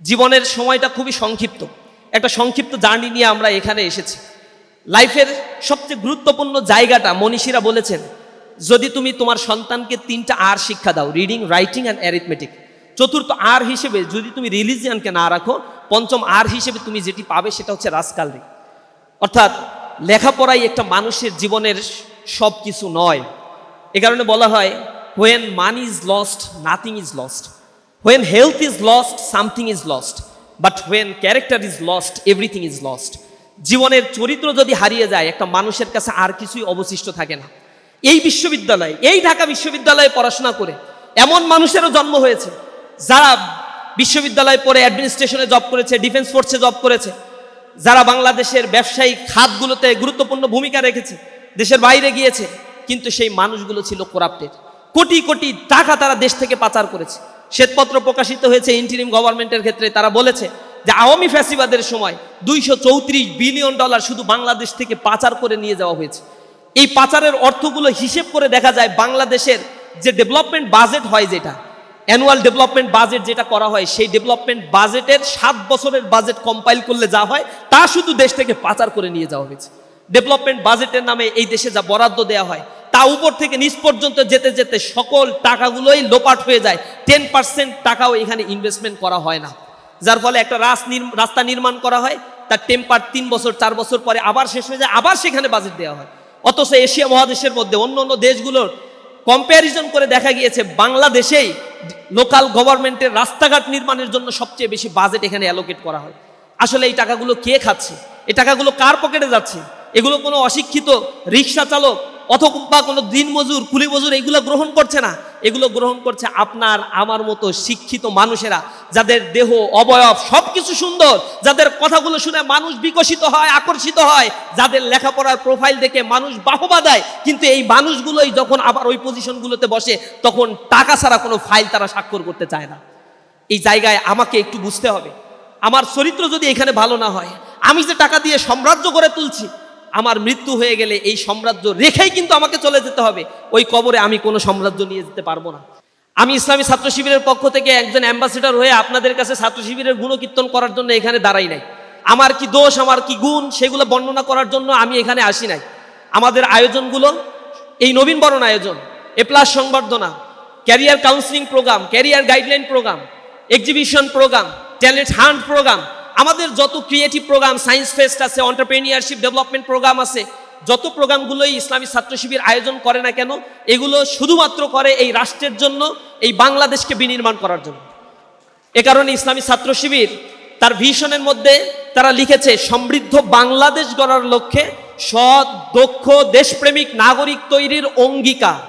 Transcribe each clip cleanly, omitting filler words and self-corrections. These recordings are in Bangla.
জীবনের সময়টা খুবই সংক্ষিপ্ত, একটা সংক্ষিপ্ত জার্নি নিয়ে আমরা এখানে এসেছি। লাইফের সবচেয়ে গুরুত্বপূর্ণ জায়গাটা মনীষীরা বলেছেন, যদি তুমি তোমার সন্তানকে 3টা আর শিক্ষা দাও, রিডিং, রাইটিং অ্যান্ড অ্যারিথমেটিক, চতুর্থ আর হিসেবে যদি তুমি রিলিজিয়ানকে না রাখো, পঞ্চম আর হিসেবে তুমি যেটি পাবে সেটা হচ্ছে রাজকালরি। অর্থাৎ লেখাপড়াই একটা মানুষের জীবনের সব কিছু নয়। এ কারণে বলা হয়, when money is lost nothing is lost, when health is lost something is lost, but when character is lost everything is lost. জীবনের চরিত্র যদি হারিয়ে যায়, একটা মানুষের কাছে আর কিছুই অবশিষ্ট থাকে না। এই বিশ্ববিদ্যালয়ে, এই ঢাকা বিশ্ববিদ্যালয়ে পড়াশোনা করে এমন মানুষেরও জন্ম হয়েছে যারা বিশ্ববিদ্যালয়ে পড়ে অ্যাডমিনিস্ট্রেশনে জব করেছে, ডিফেন্স ফোর্সে জব করেছে, যারা বাংলাদেশের ব্যবসায়িক খাতগুলোতে গুরুত্বপূর্ণ ভূমিকা রেখেছে, দেশের বাইরে গিয়েছে, কিন্তু সেই মানুষগুলো ছিল করাপ্টেড। কোটি কোটি টাকা তারা দেশ থেকে পাচার করেছে। শ্বেতপত্র প্রকাশিত হয়েছে ইন্টারিম গভর্নমেন্টের ক্ষেত্রে, তারা বলেছে যে আওয়ামী ফ্যাসিবাদের সময় $234 বিলিয়ন শুধু বাংলাদেশ থেকে পাচার করে নিয়ে যাওয়া হয়েছে। এই পাচারের অর্থগুলো হিসেব করে দেখা যায়, বাংলাদেশের যে ডেভেলপমেন্ট বাজেট হয়, যেটা অ্যানুয়াল ডেভেলপমেন্ট বাজেট যেটা করা হয়, সেই ডেভেলপমেন্ট বাজেটের 7 বছরের বাজেট কম্পাইল করলে যা হয়, তা শুধু দেশ থেকে পাচার করে নিয়ে যাওয়া হয়েছে। ডেভেলপমেন্ট বাজেটের নামে এই দেশে যা বরাদ্দ দেওয়া হয়, তা উপর থেকে নিচ পর্যন্ত যেতে যেতে সকল টাকাগুলোই লোপাট হয়ে যায়। 10% টাকাও এখানে ইনভেস্টমেন্ট করা হয় না, যার ফলে একটা রাস্তা নির্মাণ করা হয়, তার টেম্পার 3 বছর 4 বছর পরে আবার শেষ হয়ে যায়, আবার সেখানে বাজেট দেওয়া হয়। অথচ এশিয়া মহাদেশের মধ্যে অন্য অন্য দেশগুলোর কম্প্যারিজন করে দেখা গিয়েছে, বাংলাদেশেই লোকাল গভর্নমেন্টের রাস্তাঘাট নির্মাণের জন্য সবচেয়ে বেশি বাজেট এখানে অ্যালোকেট করা হয়। আসলে এই টাকাগুলো কে খাচ্ছে? এই টাকাগুলো কার পকেটে যাচ্ছে? এগুলো কোনো অশিক্ষিত রিক্সা চালক অথবা কোনো দিনমজুর, কুলি মজুর এগুলো গ্রহণ করছে না। এগুলো গ্রহণ করছে আপনার আমার মতো শিক্ষিত মানুষেরা, যাদের দেহ অবয়ব সবকিছু সুন্দর, যাদের কথাগুলো শুনে মানুষ বিকশিত হয়, আকর্ষিত হয়, যাদের লেখাপড়ার প্রোফাইল দেখে মানুষ বাহবা দেয়। কিন্তু এই মানুষগুলোই যখন আবার ওই পজিশনগুলোতে বসে, তখন টাকা ছাড়া কোনো ফাইল তারা স্বাক্ষর করতে চায় না। এই জায়গায় আমাকে একটু বুঝতে হবে, আমার চরিত্র যদি এখানে ভালো না হয়, আমি যে টাকা দিয়ে সাম্রাজ্য করে তুলছি, আমার মৃত্যু হয়ে গেলে এই সাম্রাজ্য রেখেই কিন্তু আমাকে চলে যেতে হবে। ওই কবরে আমি কোনো সাম্রাজ্য নিয়ে যেতে পারবো না। আমি ইসলামী ছাত্র শিবিরের পক্ষ থেকে একজন অ্যাম্বাসেডর হয়ে আপনাদের কাছে ছাত্র শিবিরের গুণকীর্তন করার জন্য এখানে দাঁড়াই নাই। আমার কি দোষ, আমার কি গুণ, সেগুলো বর্ণনা করার জন্য আমি এখানে আসি নাই। আমাদের আয়োজনগুলো, এই নবীনবরণ আয়োজন, এ+ সংবর্ধনা, career counselling programme, career guideline programme, exhibition programme, talent hunt programme, আমাদের যত ক্রিয়েটিভ প্রোগ্রাম, সায়েন্স ফেস্ট আছে, এন্টারপ্রেনিয়ারশিপ ডেভেলপমেন্ট প্রোগ্রাম আছে, যত প্রোগ্রামগুলোই ইসলামী ছাত্র শিবির আয়োজন করে না কেন, এগুলো শুধুমাত্র করে এই রাষ্ট্রের জন্য, এই বাংলাদেশকে বিনির্মাণ করার জন্য। এ কারণে ইসলামী ছাত্র শিবির তার ভিশনের মধ্যে তারা লিখেছে, সমৃদ্ধ বাংলাদেশ গড়ার লক্ষ্যে সৎ, দক্ষ, দেশপ্রেমিক নাগরিক তৈরির অঙ্গীকার।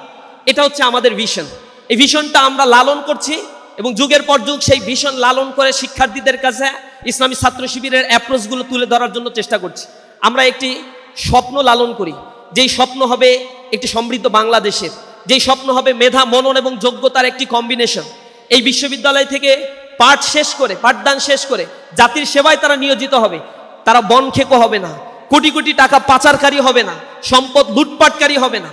এটা হচ্ছে আমাদের ভিশন। এই ভিশনটা আমরা লালন করছি এবং যুগের পর যুগ সেই ভিশন লালন করে শিক্ষার্থীদের কাছে ইসলামী ছাত্র শিবিরের অ্যাপ্রোচগুলো তুলে ধরার জন্য চেষ্টা করছি। আমরা একটি স্বপ্ন লালন করি, যেই স্বপ্ন হবে একটি সমৃদ্ধ বাংলাদেশের, যেই স্বপ্ন হবে মেধা, মনন এবং যোগ্যতার একটি কম্বিনেশন। এই বিশ্ববিদ্যালয় থেকে পাঠদান শেষ করে জাতির সেবায় তারা নিয়োজিত হবে। তারা বনখেকো হবে না, কোটি কোটি টাকা পাচারকারী হবে না, সম্পদ লুটপাটকারী হবে না।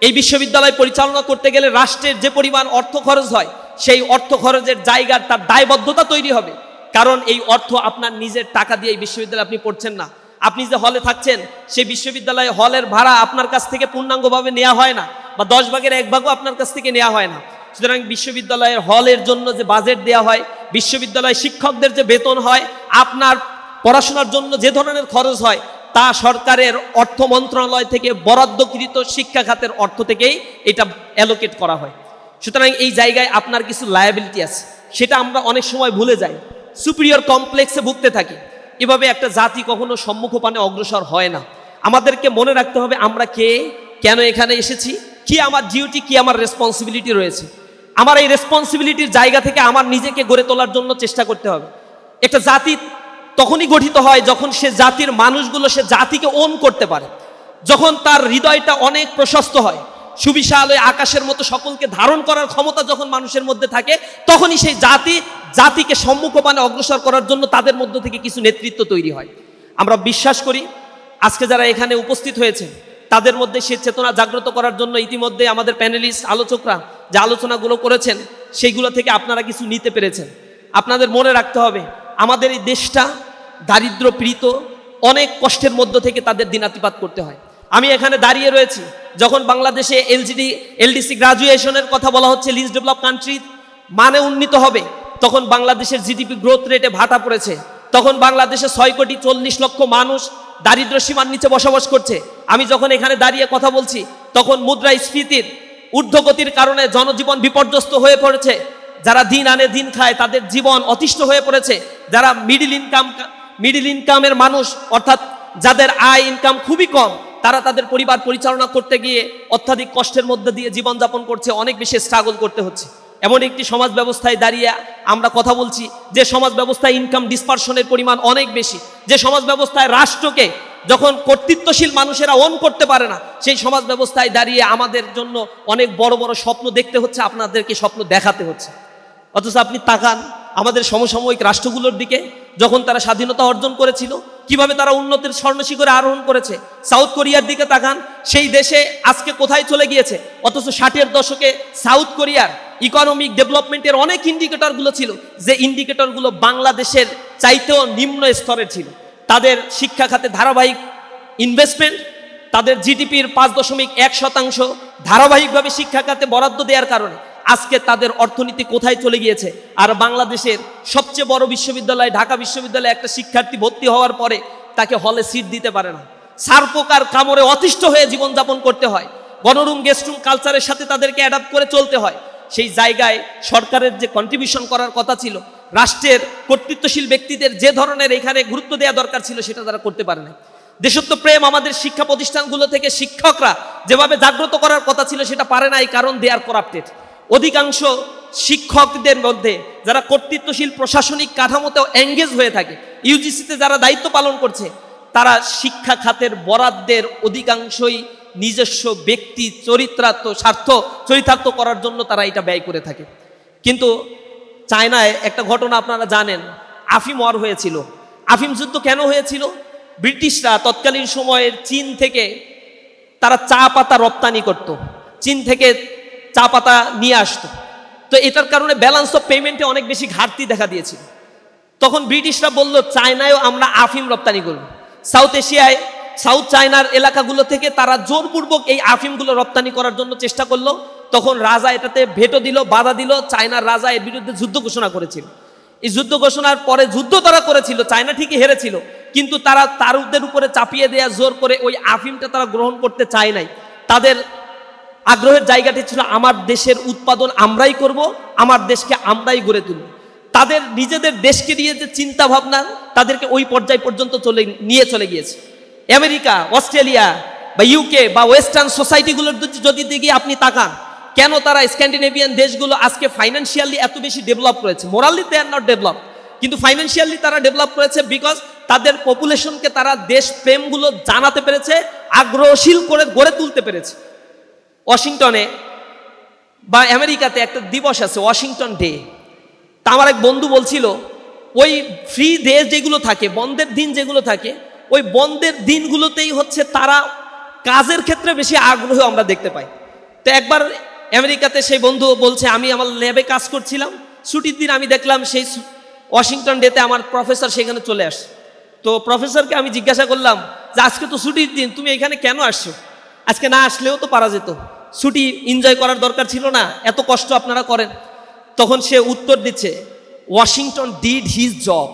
এই বিশ্ববিদ্যালয় পরিচালনা করতে গেলে রাষ্ট্রের যে পরিমাণ অর্থ খরচ হয়, সেই অর্থ খরচের জায়গার তার দায়বদ্ধতা তৈরি হবে। কারণ এই অর্থ আপনার নিজের টাকা দিয়ে এই বিশ্ববিদ্যালয়ে আপনি পড়ছেন না। আপনি যে হলে থাকছেন, সেই বিশ্ববিদ্যালয়ে হলের ভাড়া আপনার কাছ থেকে পূর্ণাঙ্গভাবে নেওয়া হয় না, বা 10 ভাগের 1 ভাগও আপনার কাছ থেকে নেওয়া হয় না। সুতরাং বিশ্ববিদ্যালয়ের হলের জন্য যে বাজেট দেওয়া হয়, বিশ্ববিদ্যালয় শিক্ষকদের যে বেতন হয়, আপনার পড়াশোনার জন্য যে ধরনের খরচ হয়, তা সরকারের অর্থ মন্ত্রণালয় থেকে বরাদ্দকৃত শিক্ষা খাতের অর্থ থেকেই এটা অ্যালোকেট করা হয়। সুতরাং এই জায়গায় আপনার কিছু লায়াবিলিটি আছে, সেটা আমরা অনেক সময় ভুলে যাই, সুপিরিয়র কমপ্লেক্সে ভুগতে থাকি। এভাবে একটা জাতি কখনো সম্মুখপানে অগ্রসর হয় না। আমাদেরকে মনে রাখতে হবে আমরা কে, কেন এখানে এসেছি, কি আমার ডিউটি, কি আমার রেসপন্সিবিলিটি রয়েছে। আমার এই রেসপন্সিবিলিটির জায়গা থেকে আমার নিজেকে গড়ে তোলার জন্য চেষ্টা করতে হবে। একটা জাতি তখনই গঠিত হয় যখন সে জাতির মানুষগুলো সে জাতিকে ওন করতে পারে, যখন তার হৃদয়টা অনেক প্রশস্ত হয়, সুবিশাল ওই আকাশের মতো সকলকে ধারণ করার ক্ষমতা যখন মানুষের মধ্যে থাকে, তখনই সেই জাতিকে সম্মুখপানে অগ্রসর করার জন্য তাদের মধ্য থেকে কিছু নেতৃত্ব তৈরি হয়। আমরা বিশ্বাস করি আজকে যারা এখানে উপস্থিত হয়েছে, তাদের মধ্যে সে চেতনা জাগ্রত করার জন্য ইতিমধ্যে আমাদের প্যানেলিস্ট আলোচকরা যে আলোচনাগুলো করেছেন, সেইগুলো থেকে আপনারা কিছু নিতে পেরেছেন। আপনাদের মনে রাখতে হবে, আমাদের এই দেশটা দারিদ্র পীড়িত, অনেক কষ্টের মধ্য থেকে তাদের দিনাতিপাত করতে হয়। আমি এখানে দাঁড়িয়ে রয়েছি, যখন বাংলাদেশে এলডিসি গ্রাজুয়েশনের কথা বলা হচ্ছে, লিস্ট ডেভেলপ কান্ট্রি মানে উন্নীত হবে, তখন বাংলাদেশের জিডিপি গ্রোথ রেটে ভাটা পড়েছে। তখন বাংলাদেশে 6,40,00,000 মানুষ দারিদ্র সীমার নিচে বসবাস করছে। আমি যখন এখানে দাঁড়িয়ে কথা বলছি, তখন মুদ্রাস্ফীতির ঊর্ধ্বগতির কারণে জনজীবন বিপর্যস্ত হয়ে পড়েছে। যারা দিন আনে দিন খায় তাদের জীবন অতিষ্ঠ হয়ে পড়েছে। যারা মিডিল ইনকামের মানুষ, অর্থাৎ যাদের আয় ইনকাম খুবই কম, তারা তাদের পরিবার পরিচালনা করতে গিয়ে অত্যাধিক কষ্টের মধ্যে দিয়ে জীবনযাপন করছে, অনেক বেশি স্ট্রাগল করতে হচ্ছে। এমন একটি সমাজ ব্যবস্থায় দাঁড়িয়ে আমরা কথা বলছি, যে সমাজ ব্যবস্থায় ইনকাম ডিসপারশনের পরিমাণ অনেক বেশি, যে সমাজ ব্যবস্থায় রাষ্ট্রকে যখন কর্তৃত্বশীল মানুষেরা ওন করতে পারে না, সেই সমাজ ব্যবস্থায় দাঁড়িয়ে আমাদের জন্য অনেক বড় বড় স্বপ্ন দেখতে হচ্ছে, আপনাদেরকে স্বপ্ন দেখাতে হচ্ছে। অথচ আপনি তাকান আমাদের সমসাময়িক রাষ্ট্রগুলোর দিকে, যখন তারা স্বাধীনতা অর্জন করেছিল, কিভাবে তারা উন্নতির স্বর্ণশিখরে আরোহণ করেছে। সাউথ কোরিয়ার দিকে তাকান, সেই দেশে আজকে কোথায় চলে গিয়েছে। অথচ 60-এর দশকে সাউথ কোরিয়ার ইকোনমিক ডেভেলপমেন্টের অনেক ইন্ডিকেটরগুলো ছিল, যে ইন্ডিকেটরগুলো বাংলাদেশের চাইতেও নিম্ন স্তরের ছিল। তাদের শিক্ষা খাতে ধারাবাহিক ইনভেস্টমেন্ট, তাদের জিডিপির 5.1% ধারাবাহিকভাবে শিক্ষা খাতে বরাদ্দ দেওয়ার কারণে আজকে তাদের অর্থনীতি কোথায় চলে গিয়েছে। আর বাংলাদেশের সবচেয়ে বড় বিশ্ববিদ্যালয় ঢাকা বিশ্ববিদ্যালয়ে একটা শিক্ষার্থী ভর্তি হওয়ার পরে তাকে হলে সিট দিতে পারে না, সারপোকার কামড়ে অতিষ্ঠ হয়ে জীবনযাপন করতে হয়, গণরুম গেস্টরুম কালচারের সাথে তাদেরকে অ্যাডাপ্ট করে চলতে হয়। সেই জায়গায় সরকারের যে কন্ট্রিবিউশন করার কথা ছিল, রাষ্ট্রের কর্তৃত্বশীল ব্যক্তিদের যে ধরনের এখানে গুরুত্ব দেওয়া দরকার ছিল, সেটা তারা করতে পারে না। দেশত্ব প্রেম আমাদের শিক্ষা প্রতিষ্ঠানগুলো থেকে শিক্ষকরা যেভাবে জাগ্রত করার কথা ছিল, সেটা পারে না, এই কারণ দে আর করাপ্টেড। অধিকাংশ শিক্ষকদের মধ্যে যারা কর্তৃত্বশীল প্রশাসনিক কাঠামোতেও এঙ্গেজ হয়ে থাকে, ইউজিসিতে যারা দায়িত্ব পালন করছে, তারা শিক্ষা খাতের বরাদ্দের অধিকাংশই নিজস্ব ব্যক্তি চরিতার্থ করার জন্য তারা এটা ব্যয় করে থাকে। কিন্তু চায়নায় একটা ঘটনা আপনারা জানেন, আফিম ওয়ার হয়েছিল। আফিম যুদ্ধ কেন হয়েছিল? ব্রিটিশরা তৎকালীন সময়ের চীন থেকে তারা চা পাতা রপ্তানি করত, চীন থেকে চা পাতা নিয়ে আসতো। তো এটার কারণে ব্যালেন্স অফ পেমেন্টে অনেক বেশি ঘাটতি দেখা দিয়েছিল। তখন ব্রিটিশরা বলল, চায়নায়ও আমরা আফিম রপ্তানি করব। সাউথ এশিয়ায় সাউথ চায়নার এলাকাগুলো থেকে তারা জোরপূর্বক এই আফিমগুলো রপ্তানি করার জন্য চেষ্টা করলো। তখন রাজা এটাতে ভেটো দিল, বাধা দিল। চায়নার রাজা এর বিরুদ্ধে যুদ্ধ ঘোষণা করেছিল। এই যুদ্ধ ঘোষণার পরে যুদ্ধ তারা করেছিল, চায়না ঠিকই হেরেছিল, কিন্তু তারা তারুদের উপরে চাপিয়ে দেয়া জোর করে ওই আফিমটা তারা গ্রহণ করতে চায় নাই। তাদের আগ্রহের জায়গাটি ছিল আমার দেশের উৎপাদন আমরাই করব, আমার দেশকে আমরাই গড়ে তুলব। তাদের নিজেদের দেশকে নিয়ে যে চিন্তা ভাবনা, তাদেরকে ওই পর্যায় পর্যন্ত নিয়ে চলে গিয়েছে। আমেরিকা, অস্ট্রেলিয়া বা ইউকে বা ওয়েস্টার্ন সোসাইটিগুলোর যদি দিকে আপনি তাকান, কেন তারা স্ক্যান্ডিনেভিয়ান দেশগুলো আজকে ফাইন্যান্সিয়ালি এত বেশি ডেভেলপ করেছে? Morally they are not develop, কিন্তু ফাইন্যান্সিয়ালি তারা ডেভেলপ করেছে বিকজ তাদের পপুলেশনকে তারা দেশ প্রেমগুলো জানাতে পেরেছে, আগ্রহশীল করে গড়ে তুলতে পেরেছে। ওয়াশিংটনে বা আমেরিকাতে একটা দিবস আছে, ওয়াশিংটন ডে। তা আমার এক বন্ধু বলছিল, ওই ফ্রি ডে যেগুলো থাকে, বন্ধের দিন যেগুলো থাকে, ওই বন্ধের দিনগুলোতেই হচ্ছে তারা কাজের ক্ষেত্রে বেশি আগ্রহ আমরা দেখতে পাই। তো একবার আমেরিকাতে সেই বন্ধু বলছে, আমি আমার ল্যাবে কাজ করছিলাম, ছুটির দিন আমি দেখলাম সেই ওয়াশিংটন ডেতে আমার প্রফেসর সেখানে চলে আসে। তো প্রফেসরকে আমি জিজ্ঞাসা করলাম যে আজকে তো ছুটির দিন, তুমি এখানে কেন আসছো? আজকে না আসলেও তো পারা যেত, ছুটি এনজয় করার দরকার ছিল না, এত কষ্ট আপনারা করেন। তখন সে উত্তর দিচ্ছে, Washington did his job,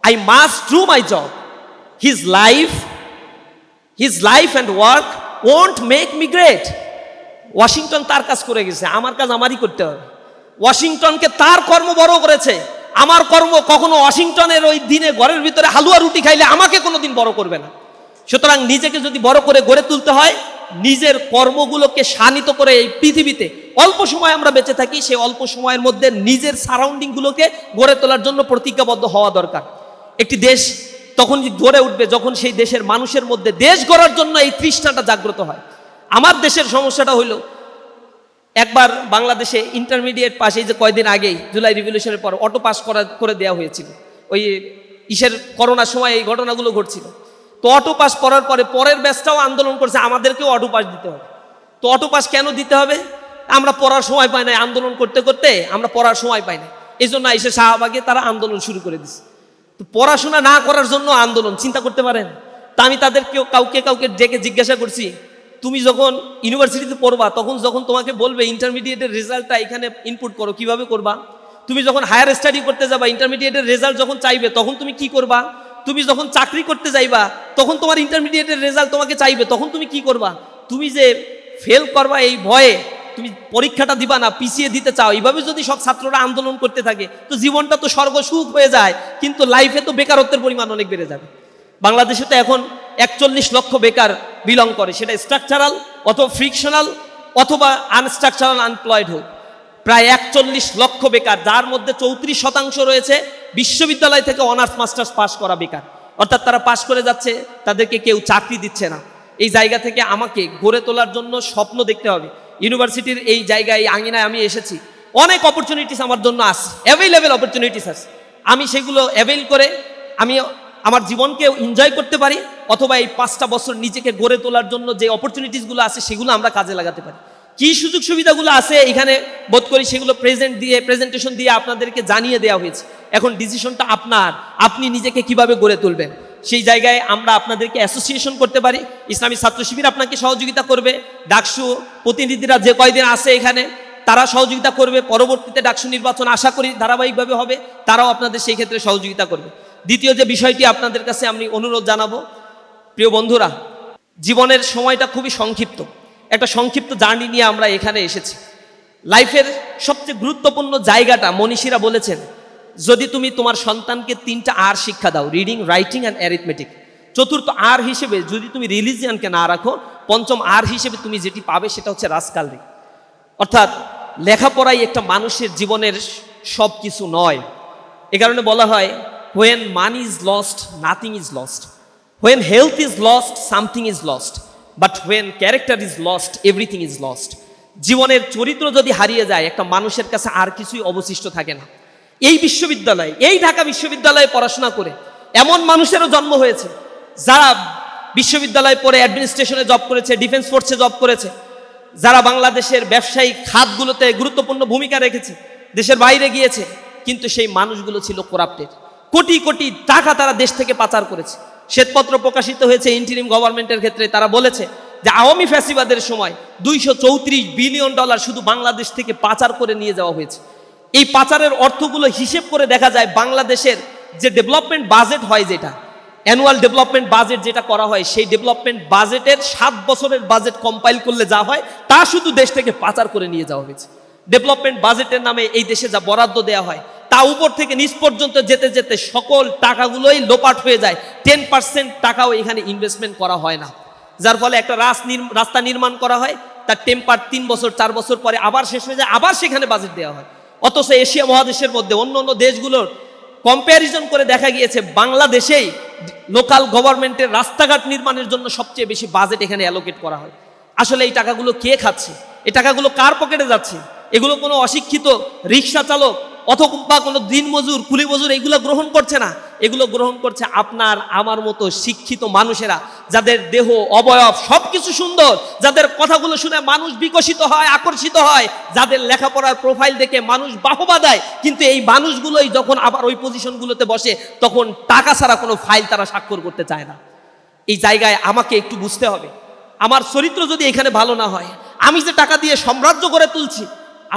I must do my job. His life and work won't make me great. Washington তার কাজ করে গেছে, আমার কাজ আমারই করতে হবে। ওয়াশিংটনকে তার কর্ম বড় করেছে, আমার কর্ম কখনো ওয়াশিংটনের ওই দিনে ঘরের ভিতরে হালুয়া রুটি খাইলে আমাকে কোনোদিন বড় করবে না। সুতরাং নিজেকে যদি বড় করে গড়ে তুলতে হয়, নিজের কর্মগুলোকে শানিত করে এই পৃথিবীতে অল্প সময় আমরা বেঁচে থাকি, সেই অল্প সময়ের মধ্যে নিজের সারাউন্ডিংগুলোকে গড়ে তোলার জন্য প্রতিজ্ঞাবদ্ধ হওয়া দরকার। একটি দেশ তখন গড়ে উঠবে যখন সেই দেশের মানুষের মধ্যে দেশ গড়ার জন্য এই তৃষ্ণাটা জাগ্রত হয়। আমার দেশের সমস্যাটা হইল, একবার বাংলাদেশে ইন্টারমিডিয়েট পাস, এই যে কয়েকদিন আগেই জুলাই রিভলিউশনের পর অটো পাস করে দেওয়া হয়েছিল, ওই করোনার সময় এই ঘটনাগুলো ঘটছিল। তো অটো পাস করার পরে পরের ব্যাচটাও আন্দোলন করছে, আমাদেরকেও অটো পাস দিতে হবে। তো অটো পাস কেন দিতে হবে? আমরা পড়ার সময় পাই না, আন্দোলন করতে করতে আমরা পড়ার সময় পাই না, এই জন্য এসে শাহবাগে তারা আন্দোলন শুরু করে দিচ্ছে। তো পড়াশোনা না করার জন্য আন্দোলন, চিন্তা করতে পারেন। তা আমি তাদেরকে কাউকে কাউকে ডেকে জিজ্ঞাসা করছি, তুমি যখন ইউনিভার্সিটিতে পড়বা তখন যখন তোমাকে বলবে ইন্টারমিডিয়েটের রেজাল্টটা এখানে ইনপুট করো, কিভাবে করবা? তুমি যখন হায়ার স্টাডি করতে যাবা, ইন্টারমিডিয়েটের রেজাল্ট যখন চাইবে তখন তুমি কি করবা? তুমি যখন চাকরি করতে যাইবা তখন তোমার ইন্টারমিডিয়েটের রেজাল্ট তোমাকে চাইবে, তখন তুমি কি করবা? তুমি যে ফেল করবা এই ভয়ে তুমি পরীক্ষাটা দিবা না, পিছিয়ে দিতে চাও। এইভাবে যদি সব ছাত্ররা আন্দোলন করতে থাকে তো জীবনটা তো স্বর্গ সুখ হয়ে যায়, কিন্তু লাইফে তো বেকারত্বের পরিমাণ অনেক বেড়ে যাবে। বাংলাদেশে তো এখন 41 লক্ষ বেকার বিলং করে, সেটা স্ট্রাকচারাল অথবা ফ্রিকশনাল অথবা আনস্ট্রাকচারাল আনএমপ্লয়েড হোক। প্রায় 41 লক্ষ বেকার, যার মধ্যে 34% রয়েছে বিশ্ববিদ্যালয় থেকে অনার্স মাস্টার্স পাশ করা বেকার, অর্থাৎ তারা পাশ করে যাচ্ছে, তাদেরকে কেউ চাকরি দিচ্ছে না। এই জায়গা থেকে আমাকে গড়ে তোলার জন্য স্বপ্ন দেখতে হবে। ইউনিভার্সিটির এই জায়গায়, এই আঙিনায় আমি এসেছি, অনেক অপরচুনিটিস আমার জন্য আছে, অ্যাভেলেবেল অপরচুনিটিস আছে। আমি সেগুলো অ্যাভেল করে আমি আমার জীবনকে এনজয় করতে পারি, অথবা এই 5টা বছর নিজেকে গড়ে তোলার জন্য যে অপরচুনিটিসগুলো আছে সেগুলো আমরা কাজে লাগাতে পারি। কি সুযোগ সুবিধাগুলো আছে এখানে বোধ করি সেগুলো প্রেজেন্টেশন দিয়ে আপনাদেরকে জানিয়ে দেওয়া হয়েছে। এখন ডিসিশনটা আপনার, আপনি নিজেকে কিভাবে গড়ে তুলবেন। সেই জায়গায় আমরা আপনাদেরকে অ্যাসোসিয়েশন করতে পারি, ইসলামী ছাত্র শিবির আপনাকে সহযোগিতা করবে, ডাকসু প্রতিনিধিরা যে কয়দিন আছে এখানে তারা সহযোগিতা করবে, পরবর্তীতে ডাকসু নির্বাচন আশা করি ধারাবাহিকভাবে হবে, তারাও আপনাদের সেই ক্ষেত্রে সহযোগিতা করবে। দ্বিতীয় যে বিষয়টি আপনাদের কাছে আমি অনুরোধ জানাবো, প্রিয় বন্ধুরা, জীবনের সময়টা খুবই সংক্ষিপ্ত, একটা সংক্ষিপ্ত জার্নি নিয়ে আমরা এখানে এসেছি। লাইফের সবচেয়ে গুরুত্বপূর্ণ জায়গাটা মনীষীরা বলেছেন, যদি তুমি তোমার সন্তানকে 3টা আর শিক্ষা দাও, রিডিং, রাইটিং অ্যান্ড অ্যারিথমেটিক। চতুর্থ আর হিসেবে যদি তুমি রিলিজিয়ানকে না রাখো, পঞ্চম আর হিসেবে তুমি যেটি পাবে সেটা হচ্ছে রাজকালরি। অর্থাৎ লেখাপড়াই একটা মানুষের জীবনের সব কিছু নয়। এ কারণে বলা হয়, when money is lost, nothing is lost. When health is lost, something is lost. But when character is lost, everything is lost. জীবনের চরিত্র যদি হারিয়ে যায়, একটা মানুষের কাছে আর কিছুই অবশিষ্ট থাকে না। এই বিশ্ববিদ্যালয়ে, এই ঢাকা বিশ্ববিদ্যালয়ে পড়াশোনা করে এমন মানুষেরও জন্ম হয়েছে যারা বিশ্ববিদ্যালয়ে পড়ে অ্যাডমিনিস্ট্রেশনে জব করেছে, ডিফেন্স ফোর্সে জব করেছে, যারা বাংলাদেশের ব্যবসায়িক খাতগুলোতে গুরুত্বপূর্ণ ভূমিকা রেখেছে, দেশের বাইরে গিয়েছে, কিন্তু সেই মানুষগুলো ছিল করাপ্টেড। কোটি কোটি টাকা তারা দেশ থেকে পাচার করেছে। শ্বেতপত্র প্রকাশিত হয়েছে ইন্টিরিম গভর্নমেন্টের ক্ষেত্রে, তারা বলেছে যে আওয়ামী ফ্যাসিবাদের সময় $234 বিলিয়ন শুধু বাংলাদেশ থেকে পাচার করে নিয়ে যাওয়া হয়েছে। এই পাচারের অর্থগুলো হিসেব করে দেখা যায়, বাংলাদেশের যে ডেভেলপমেন্ট বাজেট হয়, যেটা অ্যানুয়াল ডেভেলপমেন্ট বাজেট যেটা করা হয়, সেই ডেভেলপমেন্ট বাজেটের 7 বছরের বাজেট কম্পাইল করলে যা হয় তা শুধু দেশ থেকে পাচার করে নিয়ে যাওয়া হয়েছে। ডেভেলপমেন্ট বাজেটের নামে এই দেশে যা বরাদ্দ দেওয়া হয় তা উপর থেকে নিচ পর্যন্ত যেতে যেতে সকল টাকাগুলোই লোপাট হয়ে যায়। 10% টাকাও এখানে ইনভেস্টমেন্ট করা হয় না, যার ফলে একটা রাস্তা নির্মাণ করা হয়, তার টেম্পার 3 বছর 4 বছর পরে আবার শেষ হয়ে যায়, আবার সেখানে বাজেট দেওয়া হয়। অথচ এশিয়া মহাদেশের মধ্যে অন্য অন্য দেশগুলোর কম্প্যারিজন করে দেখা গিয়েছে বাংলাদেশেই লোকাল গভর্নমেন্টের রাস্তাঘাট নির্মাণের জন্য সবচেয়ে বেশি বাজেট এখানে অ্যালোকেট করা হয়। আসলে এই টাকাগুলো কে খাচ্ছে? এই টাকাগুলো কার পকেটে যাচ্ছে? এগুলো কোনো অশিক্ষিত রিক্সা চালক অথবা কোনো দিনমজুর, কুলি মজুর এগুলো গ্রহণ করছে না। এগুলো গ্রহণ করছে আপনার আমার মতো শিক্ষিত মানুষেরা, যাদের দেহ অবয়ব সবকিছু সুন্দর, যাদের কথাগুলো শুনে মানুষ বিকশিত হয়, আকর্ষিত হয়, যাদের লেখাপড়ার প্রোফাইল দেখে মানুষ বাহবা দেয়। কিন্তু এই মানুষগুলোই যখন আবার ওই পজিশনগুলোতে বসে, তখন টাকা ছাড়া কোনো ফাইল তারা স্বাক্ষর করতে চায় না। এই জায়গায় আমাকে একটু বুঝতে হবে, আমার চরিত্র যদি এখানে ভালো না হয়, আমি যে টাকা দিয়ে সাম্রাজ্য গড়ে তুলছি,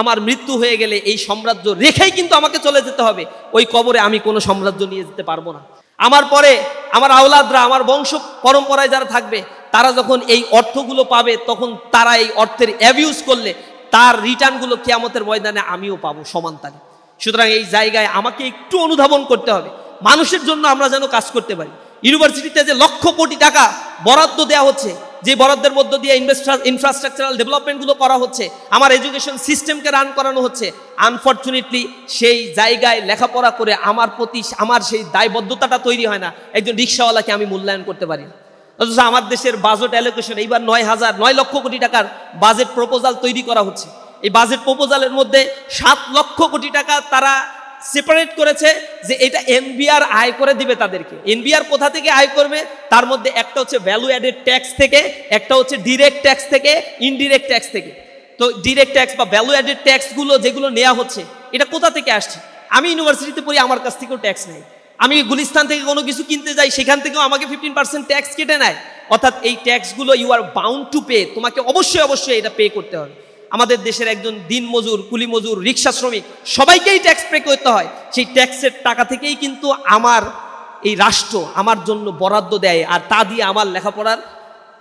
আমার মৃত্যু হয়ে গেলে এই সাম্রাজ্য রেখেই কিন্তু আমাকে চলে যেতে হবে। ওই কবরে আমি কোনো সাম্রাজ্য নিয়ে যেতে পারবো না। আমার পরে আমার আওলাদরা, আমার বংশ পরম্পরায় যারা থাকবে, তারা যখন এই অর্থগুলো পাবে, তখন তারা এই অর্থের অ্যাবিউজ করলে তার রিটার্নগুলো কিয়ামতের ময়দানে আমিও পাবো সমান তালে। সুতরাং এই জায়গায় আমাকে একটু অনুধাবন করতে হবে, মানুষের জন্য আমরা যেন কাজ করতে পারি। ইউনিভার্সিটিতে যে লক্ষ কোটি টাকা বরাদ্দ দেওয়া হচ্ছে, যে বরাদ্দের মধ্য দিয়ে ইনফ্রাস্ট্রাকচারাল ডেভেলপমেন্টগুলো করা হচ্ছে, আমার এডুকেশন সিস্টেমকে রান করানো হচ্ছে, আনফর্চুনেটলি সেই জায়গায় লেখাপড়া করে আমার প্রতি আমার সেই দায়বদ্ধতাটা তৈরি হয় না। একজন রিক্সাওয়ালাকে আমি মূল্যায়ন করতে পারি না। অথচ আমার দেশের বাজেট অ্যালোকেশন এইবার 9 লক্ষ কোটি টাকার বাজেট প্রপোজাল তৈরি করা হচ্ছে। এই বাজেট প্রপোজালের মধ্যে 7 লক্ষ কোটি টাকা তারা সেপারেট করেছে যে এটা এনবিআর আয় করে দিবে তাদেরকে। এনবিআর কোথা থেকে আয় করবে? তার মধ্যে একটা হচ্ছে ভ্যালু অ্যাডেড ট্যাক্স থেকে, একটা হচ্ছে ডিরেক্ট ট্যাক্স থেকে, ইনডিরেক্ট ট্যাক্স থেকে। তো ডিরেক্ট ট্যাক্স বা ভ্যালু অ্যাডেড ট্যাক্সগুলো যেগুলো নেওয়া হচ্ছে, এটা কোথা থেকে আসছে? আমি ইউনিভার্সিটিতে পড়ি, আমার কাছ থেকেও ট্যাক্স নেই। আমি গুলিস্তান থেকে কোনো কিছু কিনতে যাই, সেখান থেকেও আমাকে 15% ট্যাক্স কেটে নেয়। অর্থাৎ এই ট্যাক্সগুলো you are bound to pay, তোমাকে অবশ্যই অবশ্যই এটা পে করতে হবে। আমাদের দেশের একজন দিন মজুর, কুলি মজুর, রিক্সা শ্রমিক সবাইকেই ট্যাক্স পে করতে হয়। সেই ট্যাক্সের টাকা থেকেই কিন্তু আমার এই রাষ্ট্র আমার জন্য বরাদ্দ দেয়, আর তা দিয়ে আমার লেখাপড়ার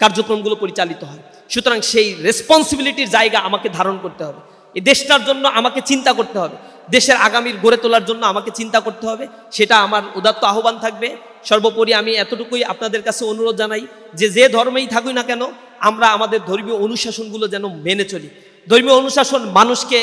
কার্যক্রমগুলো পরিচালিত হয়। সুতরাং সেই রেসপন্সিবিলিটির জায়গা আমাকে ধারণ করতে হবে। এই দেশটার জন্য আমাকে চিন্তা করতে হবে, দেশের আগামীর গড়ে তোলার জন্য আমাকে চিন্তা করতে হবে। সেটা আমার উদাত্ত আহ্বান থাকবে। সর্বোপরি আমি এতটুকুই আপনাদের কাছে অনুরোধ জানাই যে যে ধর্মেই থাকুই না কেন, আমরা আমাদের ধর্মীয় অনুশাসনগুলো যেন মেনে চলি। ধর্মীয় অনুশাসন মানুষকে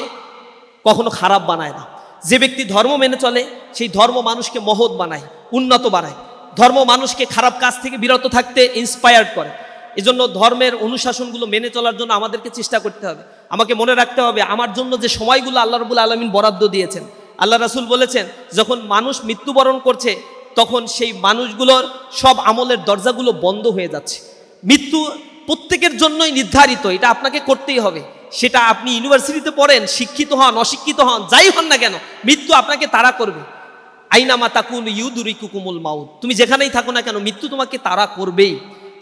কখনো খারাপ বানায় না। যে ব্যক্তি ধর্ম মেনে চলে সেই ধর্ম মানুষকে মহৎ বানায়, উন্নত বানায়। ধর্ম মানুষকে খারাপ কাজ থেকে বিরত থাকতে ইন্সপায়ার্ড করে। এজন্য ধর্মের অনুশাসনগুলো মেনে চলার জন্য আমাদেরকে চেষ্টা করতে হবে। আমাকে মনে রাখতে হবে আমার জন্য যে সময়গুলো আল্লাহ রাব্বুল আলামিন বরাদ্দ দিয়েছেন, আল্লাহ রাসূল বলেছেন যখন মানুষ মৃত্যুবরণ করছে তখন সেই মানুষগুলোর সব আমলের দরজাগুলো বন্ধ হয়ে যাচ্ছে। মৃত্যু প্রত্যেকের জন্যই নির্ধারিত, এটা আপনাকে করতেই হবে। সেটা আপনি ইউনিভার্সিটিতে পড়েন, শিক্ষিত হন, অশিক্ষিত হন, যাই হন না কেন, মৃত্যু আপনাকে তাড়া করবে। আইনামা তাকুন ইউদুরিকুকুমুল মাউত, তুমি যেখানেই থাকো না কেন মৃত্যু তোমাকে তাড়া করবেই।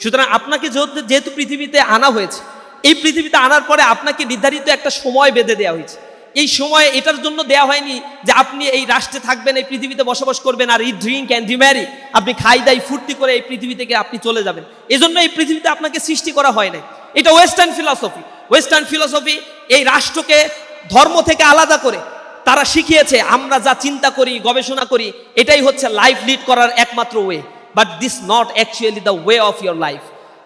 সুতরাং আপনাকে যেহেতু পৃথিবীতে আনা হয়েছে, এই পৃথিবীতে আনার পরে আপনাকে নির্ধারিত একটা সময় বেঁধে দেওয়া হয়েছে। এই সময় এটার জন্য দেওয়া হয়নি যে আপনি এই রাষ্ট্রে থাকবেন, এই পৃথিবীতে বসবাস করবেন আর ইট ড্রিঙ্ক অ্যান্ড রিম্যারি, আপনি খাই দাই ফুর্তি করে এই পৃথিবী থেকে আপনি চলে যাবেন। এজন্য এই পৃথিবীতে আপনাকে সৃষ্টি করা হয় নাই। এটা ওয়েস্টার্ন ফিলসফি। ওয়েস্টার্ন ফিলসফি এই রাষ্ট্রকে ধর্ম থেকে আলাদা করে তারা শিখিয়েছে আমরা যা চিন্তা করি, গবেষণা করি, এটাই হচ্ছে লাইফ লিড করার একমাত্র way. But this not actually the way of your life.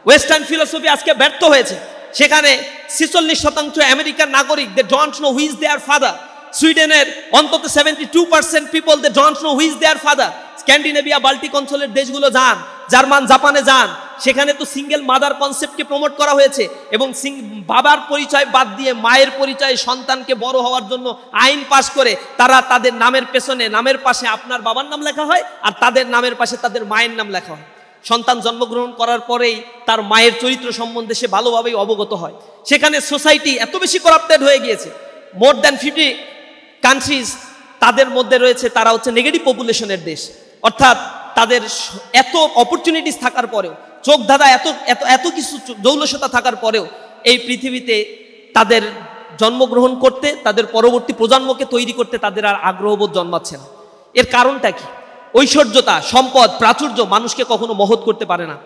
Western philosophy আজকে ব্যর্থ হয়েছে। সেখানে 46% আমেরিকার নাগরিক they don't know who is their father. সুইডেনের অন্তত 72% people they don't know who is their father. Scandinavia, Baltic অঞ্চলের দেশগুলো যান, জার্মান, জাপানে যান, সেখানে তো সিঙ্গেল মাদার কনসেপ্টকে প্রমোট করা হয়েছে এবং বাবার পরিচয় বাদ দিয়ে মায়ের পরিচয়ে সন্তানকে বড় হওয়ার জন্য আইন পাশ করে তারা তাদের নামের পেছনে, নামের পাশে আপনার বাবার নাম লেখা হয় আর তাদের নামের পাশে তাদের মায়ের নাম লেখা হয়। সন্তান জন্মগ্রহণ করার পরেই তার মায়ের চরিত্র সম্বন্ধে সে ভালোভাবেই অবগত হয়। সেখানে সোসাইটি এত বেশি করাপ্টেড হয়ে গিয়েছে, মোর দ্যান 50 কান্ট্রিজ তাদের মধ্যে রয়েছে, তারা হচ্ছে নেগেটিভ পপুলেশনের দেশ। অর্থাৎ তাদের এত অপরচুনিটিস থাকার পরেও, চোখ ধাঁধা এত এত এত কিছু জৌলসতা থাকার পরেও এই পৃথিবীতে তাদের জন্মগ্রহণ করতে, তাদের পরবর্তী প্রজন্মকে তৈরি করতে তাদের আর আগ্রহবোধ জন্মাচ্ছে না। এর কারণটা কি? ঐশ্বর্যতা, সম্পদ, প্রাচুর্য মানুষকে কখনো মহৎ করতে পারে না।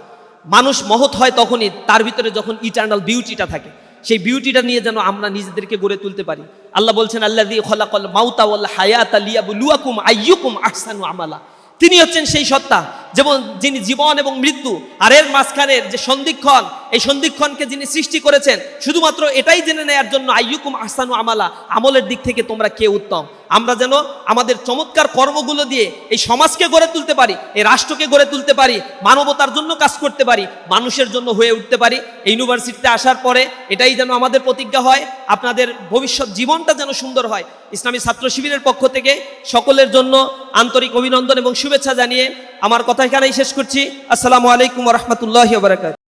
মানুষ মহৎ হয় তখনই তার ভিতরে যখন ইটার্নাল বিউটিটা থাকে। সেই বিউটিটা নিয়ে যেন আমরা নিজেদেরকে গড়ে তুলতে পারি। আল্লাহ বলছেন আল্লাযী খালাকাল মাউতা ওয়াল হায়াতা লিয়াবলুয়াকুম আইয়ুকুম আহসানু আমালা। তিনি হচ্ছেন সেই সত্তা যেমন যিনি জীবন এবং মৃত্যু আর এর মাঝখানের যে সন্ধিক্ষণ, এই সন্ধিক্ষণকে যিনি সৃষ্টি করেছেন শুধুমাত্র এটাই জেনে নেয়ার জন্য আইয়ুকুম আহসানু আমালা, আমলের দিক থেকে তোমরা কে উত্তম। আমরা যেন আমাদের চমৎকার কর্মগুলো দিয়ে এই সমাজকে গড়ে তুলতে পারি, এই রাষ্ট্রকে গড়ে তুলতে পারি, মানবতার জন্য কাজ করতে পারি, মানুষের জন্য হয়ে উঠতে পারি। এই ইউনিভার্সিটিতে আসার পরে এটাই যেন আমাদের প্রতিজ্ঞা হয়, আপনাদের ভবিষ্যৎ জীবনটা যেন সুন্দর হয়। ইসলামী ছাত্র শিবিরের পক্ষ থেকে সকলের জন্য আন্তরিক অভিনন্দন এবং শুভেচ্ছা জানিয়ে আমার কথা এখানেই শেষ করছি। আসসালামু আলাইকুম ওয়া রাহমাতুল্লাহি ওয়া বারাকাতুহু।